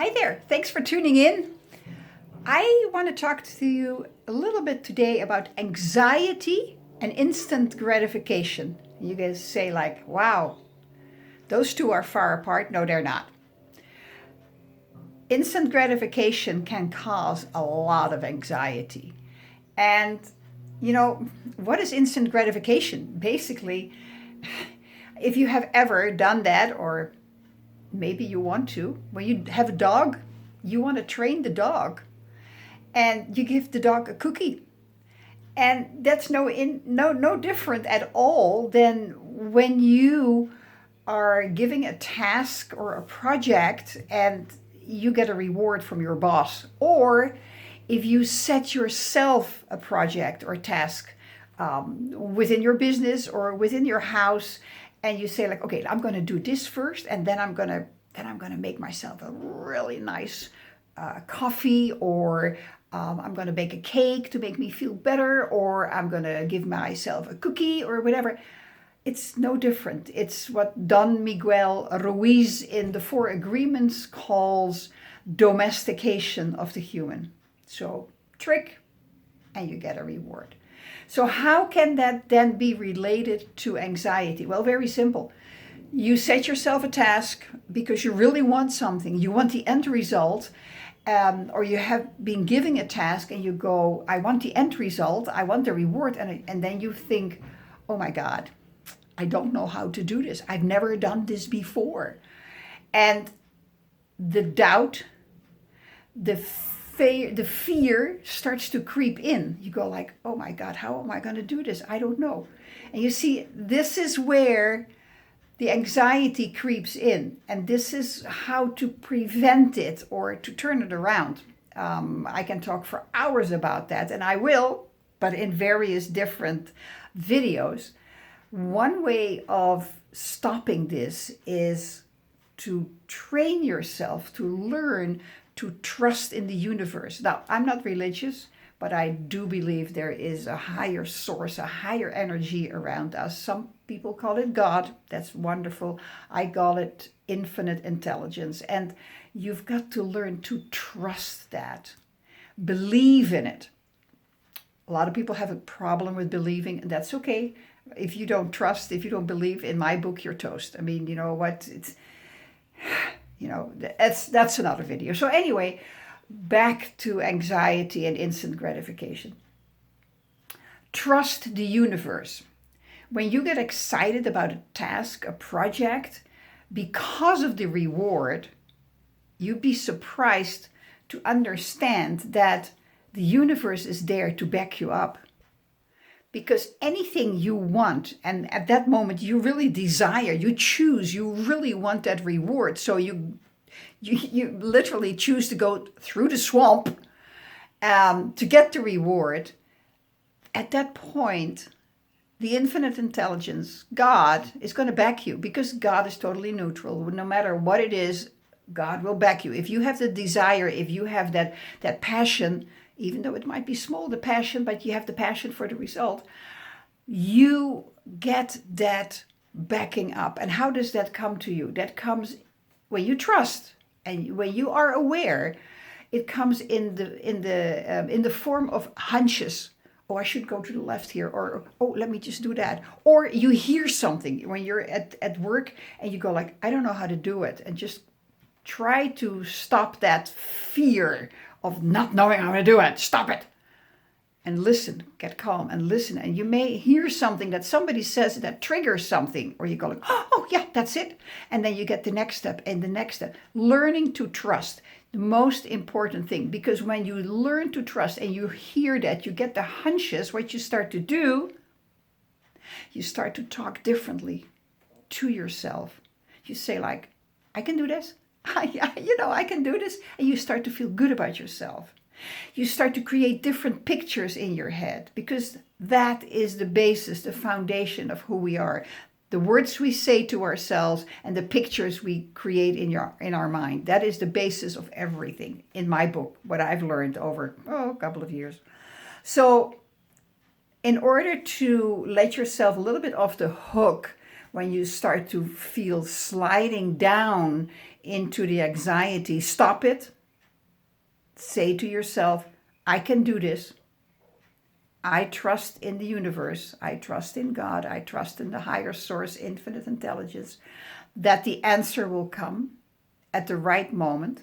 Hi there, thanks for tuning in. I want to talk to you a little bit today about anxiety and instant gratification. You guys say, like, wow, those two are far apart. No, they're not. Instant gratification can cause a lot of anxiety. And, what is instant gratification? Basically, if you have ever done that, or maybe you want to, when you have a dog, you want to train the dog and you give the dog a cookie. And that's no different at all than when you are giving a task or a project and you get a reward from your boss. Or if you set yourself a project or task within your business or within your house, and you say, like, okay, I'm going to do this first, and then I'm going to make myself a really nice coffee, or I'm going to bake a cake to make me feel better, or I'm going to give myself a cookie or whatever. It's no different. It's what Don Miguel Ruiz in the Four Agreements calls domestication of the human. So trick and you get a reward. So how can that then be related to anxiety? Well, very simple. You set yourself a task because you really want something. You want the end result. Or you have been given a task and you go, I want the end result. I want the reward. And then you think, oh my God, I don't know how to do this. I've never done this before. And the doubt, the fear starts to creep in. You go like, oh my God, how am I going to do this? I don't know. And you see, this is where the anxiety creeps in. And this is how to prevent it or to turn it around. I can talk for hours about that, and I will, but in various different videos. One way of stopping this is to train yourself to learn to trust in the universe. Now, I'm not religious, but I do believe there is a higher source, a higher energy around us. Some people call it God. That's wonderful. I call it infinite intelligence. And you've got to learn to trust that. Believe in it. A lot of people have a problem with believing, and that's okay. If you don't trust, if you don't believe, in my book, you're toast. I mean, you know what? That's another video. So anyway, back to anxiety and instant gratification. Trust the universe. When you get excited about a task, a project, because of the reward, you'd be surprised to understand that the universe is there to back you up. Because anything you want, and at that moment you really desire, you choose, you really want that reward. So you literally choose to go through the swamp to get the reward. At that point, the infinite intelligence, God, is going to back you, because God is totally neutral. No matter what it is, God will back you. If you have the desire, if you have that passion, even though it might be small, the passion, but you have the passion for the result, you get that backing up. And how does that come to you? That comes when you trust and when you are aware. It comes in the form of hunches. Oh, I should go to the left here, or oh, let me just do that. Or you hear something when you're at work and you go like, I don't know how to do it, and just try to stop that fear of not knowing how to do it. Stop it. And listen, get calm and listen. And you may hear something that somebody says that triggers something, or you go like, oh yeah, that's it. And then you get the next step and the next step. Learning to trust, the most important thing, because when you learn to trust and you hear that, you get the hunches, what you start to do, you start to talk differently to yourself. You say like, I can do this. I can do this. And you start to feel good about yourself. You start to create different pictures in your head, because that is the basis, the foundation of who we are. The words we say to ourselves and the pictures we create in our mind. That is the basis of everything in my book, what I've learned over a couple of years. So in order to let yourself a little bit off the hook when you start to feel sliding down into the anxiety, stop it. Say to yourself, I can do this. I trust in the universe. I trust in God. I trust in the higher source, infinite intelligence, that the answer will come at the right moment,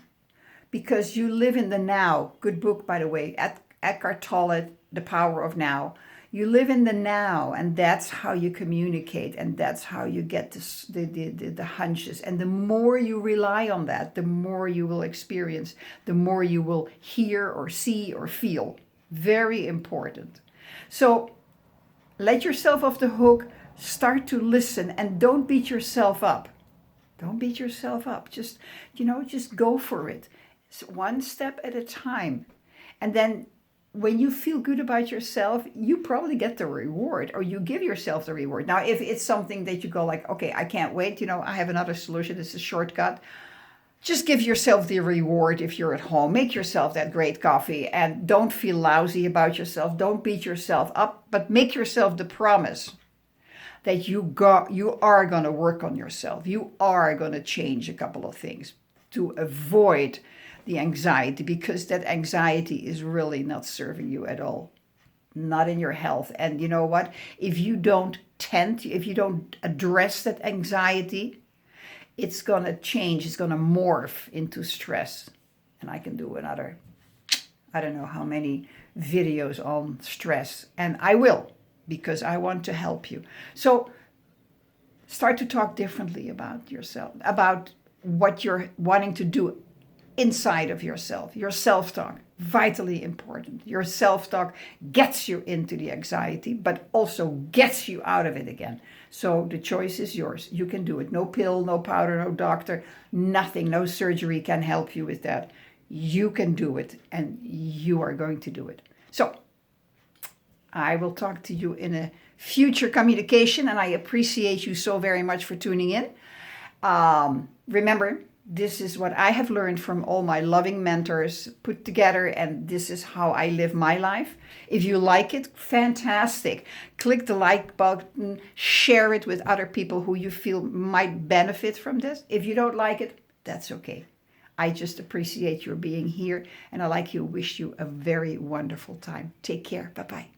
because you live in the now. Good book, by the way. Eckhart Tolle, The Power of Now. You live in the now, and that's how you communicate, and that's how you get the hunches. And the more you rely on that, the more you will experience, the more you will hear or see or feel. Very important. So let yourself off the hook, start to listen, and don't beat yourself up. Don't beat yourself up. Just go for it. It's one step at a time. And then when you feel good about yourself, you probably get the reward, or you give yourself the reward. Now, if it's something that you go like, okay, I can't wait, I have another solution, it's a shortcut. Just give yourself the reward if you're at home. Make yourself that great coffee and don't feel lousy about yourself. Don't beat yourself up, but make yourself the promise that you are going to work on yourself. You are going to change a couple of things to avoid the anxiety, because that anxiety is really not serving you at all, not in your health. And you know what? If you don't address that anxiety, it's going to change. It's going to morph into stress. And I can do another, I don't know how many videos on stress. And I will, because I want to help you. So start to talk differently about yourself, about what you're wanting to do inside of yourself. Your self-talk, vitally important. Your self-talk gets you into the anxiety, but also gets you out of it again. So the choice is yours. You can do it. No pill, no powder, no doctor, nothing, no surgery can help you with that. You can do it, and you are going to do it. So I will talk to you in a future communication, and I appreciate you so very much for tuning in. Remember, this is what I have learned from all my loving mentors put together, and this is how I live my life. If you like it, fantastic. Click the like button, share it with other people who you feel might benefit from this. If you don't like it, that's okay. I just appreciate your being here, and I wish you a very wonderful time. Take care. Bye-bye.